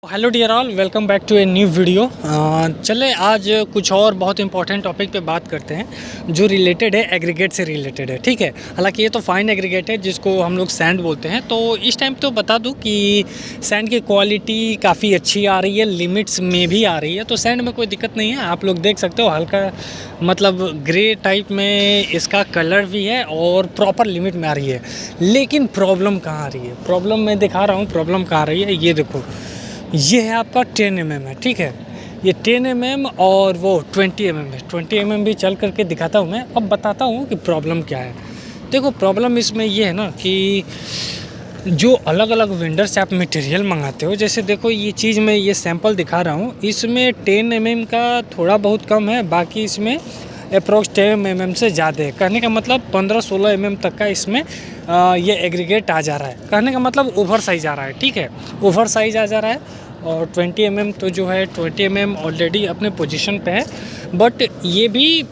Hello dear all, welcome back to a new video. चले आज कुछ और बहुत इंपॉर्टेंट टॉपिक पे बात करते हैं जो रिलेटेड है एग्रीगेट से रिलेटेड है। ठीक है, हालांकि ये तो फाइन एग्रीगेट है जिसको हम लोग सैंड बोलते हैं। तो इस टाइम तो बता दूं कि सैंड की क्वालिटी काफ़ी अच्छी आ रही है, लिमिट्स में भी आ रही है। तो सैंड में कोई दिक्कत नहीं है, आप लोग देख सकते हो हल्का मतलब ग्रे टाइप में इसका कलर भी है और प्रॉपर लिमिट में आ रही है। लेकिन प्रॉब्लम कहाँ आ रही है? प्रॉब्लम मैं दिखा रहा हूँ, प्रॉब्लम कहाँ आ रही है ये देखो। ये है आपका 10 mm है, ठीक है। ये 10 mm और वो 20 mm है। 20 mm भी चल करके दिखाता हूँ मैं। अब बताता हूँ कि प्रॉब्लम क्या है। देखो प्रॉब्लम इसमें ये है ना कि जो अलग अलग वेंडर से आप मटेरियल मंगाते हो, जैसे देखो ये चीज़ मैं ये सैंपल दिखा रहा हूँ, इसमें 10 mm का थोड़ा बहुत कम है, बाकी इसमें अप्रोक्स 10 mm से ज़्यादा है। कहने का मतलब 15-16 mm तक का इसमें ये एग्रीगेट आ जा रहा है। कहने का मतलब ओवर साइज आ रहा है, ठीक है, ओवर साइज आ जा रहा है। और 20 mm तो जो है 20 mm ऑलरेडी अपने पोजीशन पे है, बट ये भी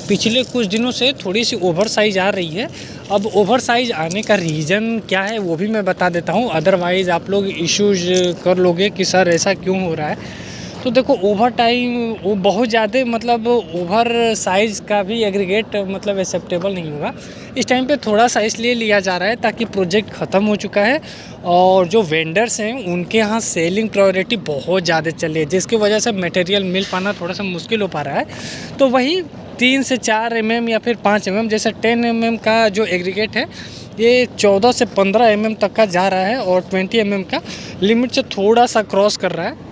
पिछले कुछ दिनों से थोड़ी सी ओवर साइज आ रही है। अब ओवर साइज आने का रीज़न क्या है वो भी मैं बता देता हूँ, अदरवाइज़ आप लोग इश्यूज कर लोगे कि सर ऐसा क्यों हो रहा है। तो देखो ओवर टाइम वो बहुत ज़्यादा मतलब ओवर साइज़ का भी एग्रीगेट मतलब एक्सेप्टेबल नहीं होगा। इस टाइम पे थोड़ा सा इसलिए लिया जा रहा है ताकि प्रोजेक्ट ख़त्म हो चुका है और जो वेंडर्स हैं उनके यहाँ सेलिंग प्रायोरिटी बहुत ज़्यादा चल रही है, जिसकी वजह से मटेरियल मिल पाना थोड़ा सा मुश्किल हो पा रहा है। तो वही 3 से 4 mm या फिर 5 mm, जैसे 10 mm का जो एग्रीगेट है ये 14 से 15 mm तक का जा रहा है और 20 mm का लिमिट से थोड़ा सा क्रॉस कर रहा है,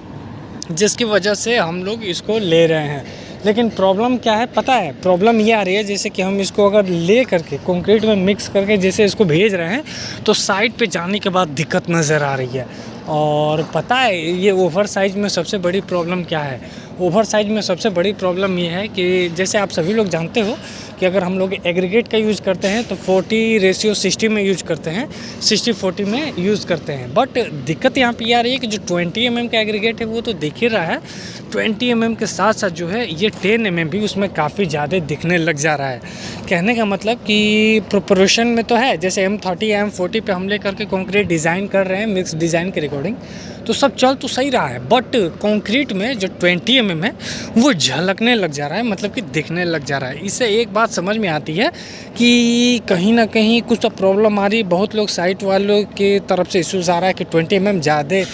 जिसकी वजह से हम लोग इसको ले रहे हैं। लेकिन प्रॉब्लम क्या है पता है? प्रॉब्लम ये आ रही है जैसे कि हम इसको अगर ले करके कंक्रीट में मिक्स करके जैसे इसको भेज रहे हैं तो साइड पे जाने के बाद दिक्कत नज़र आ रही है। और पता है ये ओवर साइज में सबसे बड़ी प्रॉब्लम क्या है? ओवर साइज में सबसे बड़ी प्रॉब्लम ये है कि जैसे आप सभी लोग जानते हो कि अगर हम लोग एग्रीगेट का यूज़ करते हैं तो 40:60 में यूज करते हैं, 60-40 में यूज़ करते हैं। बट दिक्कत यहाँ पे आ रही है कि जो 20 mm का एग्रीगेट है वो तो दिख ही रहा है, 20 mm के साथ साथ जो है ये 10 mm भी उसमें काफ़ी ज़्यादा दिखने लग जा रहा है। कहने का मतलब कि प्रोपोर्शन में तो है, जैसे M30 M40 पे हम ले करके कॉन्क्रीट डिज़ाइन कर रहे हैं, मिक्स डिज़ाइन के रिकॉर्डिंग तो सब चल तो सही रहा है, बट कंक्रीट में जो 20 mm है वो झलकने लग जा रहा है, मतलब कि दिखने लग जा रहा है। इससे एक बात समझ में आती है कि कहीं ना कहीं कुछ तो प्रॉब्लम आ रही है। बहुत लोग साइट वालों की तरफ से इश्यूज आ रहा है कि 20 mm ज़्यादा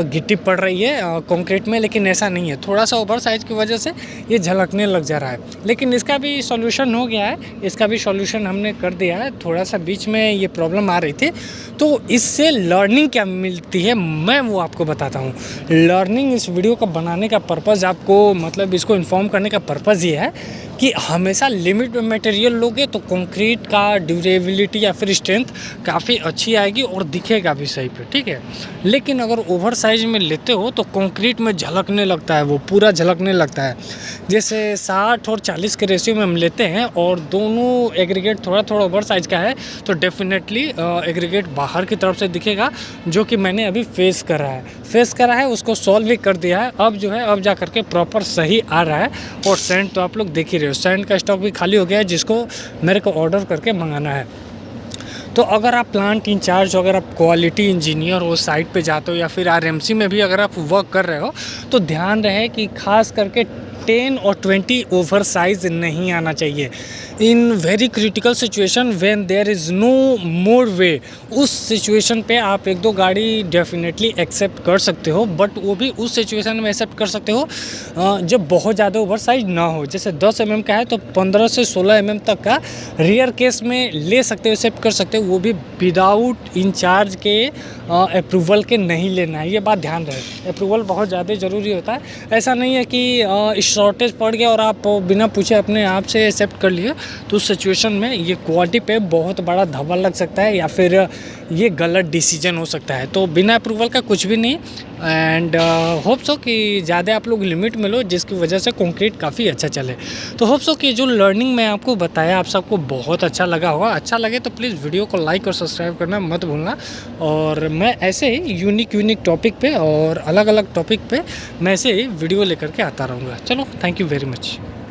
गिट्टी पड़ रही है कंक्रीट में, लेकिन ऐसा नहीं है। थोड़ा सा ओवर साइज की वजह से ये झलकने लग जा रहा है, लेकिन इसका भी सॉल्यूशन हो गया है, इसका भी सॉल्यूशन हमने कर दिया है। थोड़ा सा बीच में ये प्रॉब्लम आ रही थी, तो इससे लर्निंग क्या मिलती है मैं वो आपको बताता हूँ। लर्निंग इस वीडियो का बनाने का पर्पज़ आपको मतलब इसको इन्फॉर्म करने का पर्पज़ ये है कि हमेशा लिमिट में मटेरियल लोगे तो कंक्रीट का ड्यूरेबिलिटी या फिर स्ट्रेंथ काफ़ी अच्छी आएगी और दिखेगा भी सही पे, ठीक है। लेकिन अगर ओवर साइज में लेते हो तो कंक्रीट में झलकने लगता है, वो पूरा झलकने लगता है। जैसे 60 और 40 के रेशियो में हम लेते हैं और दोनों एग्रीगेट थोड़ा थोड़ा ओवर साइज का है तो डेफिनेटली एग्रीगेट बाहर की तरफ से दिखेगा, जो कि मैंने अभी फेस करा है, उसको सॉल्व भी कर दिया है। अब जो है अब जा करके प्रॉपर सही आ रहा है। और सैंड तो आप लोग देख ही रहे हो, सैंड का स्टॉक भी खाली हो गया है जिसको मेरे को ऑर्डर करके मंगाना है। तो अगर आप प्लांट इंचार्ज हो, अगर आप क्वालिटी इंजीनियर हो, साइट पे जाते हो या फिर आरएमसी में भी अगर आप वर्क कर रहे हो तो ध्यान रहे कि खास करके 10 और 20 ओवर साइज नहीं आना चाहिए। In very critical situation when there is no more way, उस सिचुएशन पे आप 1-2 गाड़ी डेफिनेटली एक्सेप्ट कर सकते हो, बट वो भी उस सिचुएशन में एक्सेप्ट कर सकते हो जब बहुत ज़्यादा ओवर साइज ना हो। जैसे 10 mm का है तो 15 से 16 mm तक का रेयर केस में ले सकते हो, एक्सेप्ट कर सकते हो, वो भी विदाउट इंचार्ज के अप्रूवल के नहीं लेना है। ये बात ध्यान रहे, अप्रूवल बहुत ज़्यादा ज़रूरी होता है। ऐसा नहीं है कि शॉर्टेज पड़ गया और आप बिना पूछे अपने आप से एक्सेप्ट कर लिए, तो उस सिचुएशन में ये क्वालिटी पे बहुत बड़ा धब्बा लग सकता है या फिर ये गलत डिसीजन हो सकता है। तो बिना अप्रूवल का कुछ भी नहीं। एंड होप सो कि ज़्यादा आप लोग लिमिट में लो, जिसकी वजह से कंक्रीट काफ़ी अच्छा चले। तो होप सो कि जो लर्निंग मैं आपको बताया आप सबको बहुत अच्छा लगा होगा। अच्छा लगे तो प्लीज़ वीडियो को लाइक और सब्सक्राइब करना मत भूलना। और मैं ऐसे ही यूनिक टॉपिक पे और अलग अलग टॉपिक पे मैं ऐसे ही वीडियो लेकर के आता रहूँगा। चलो, थैंक यू वेरी मच।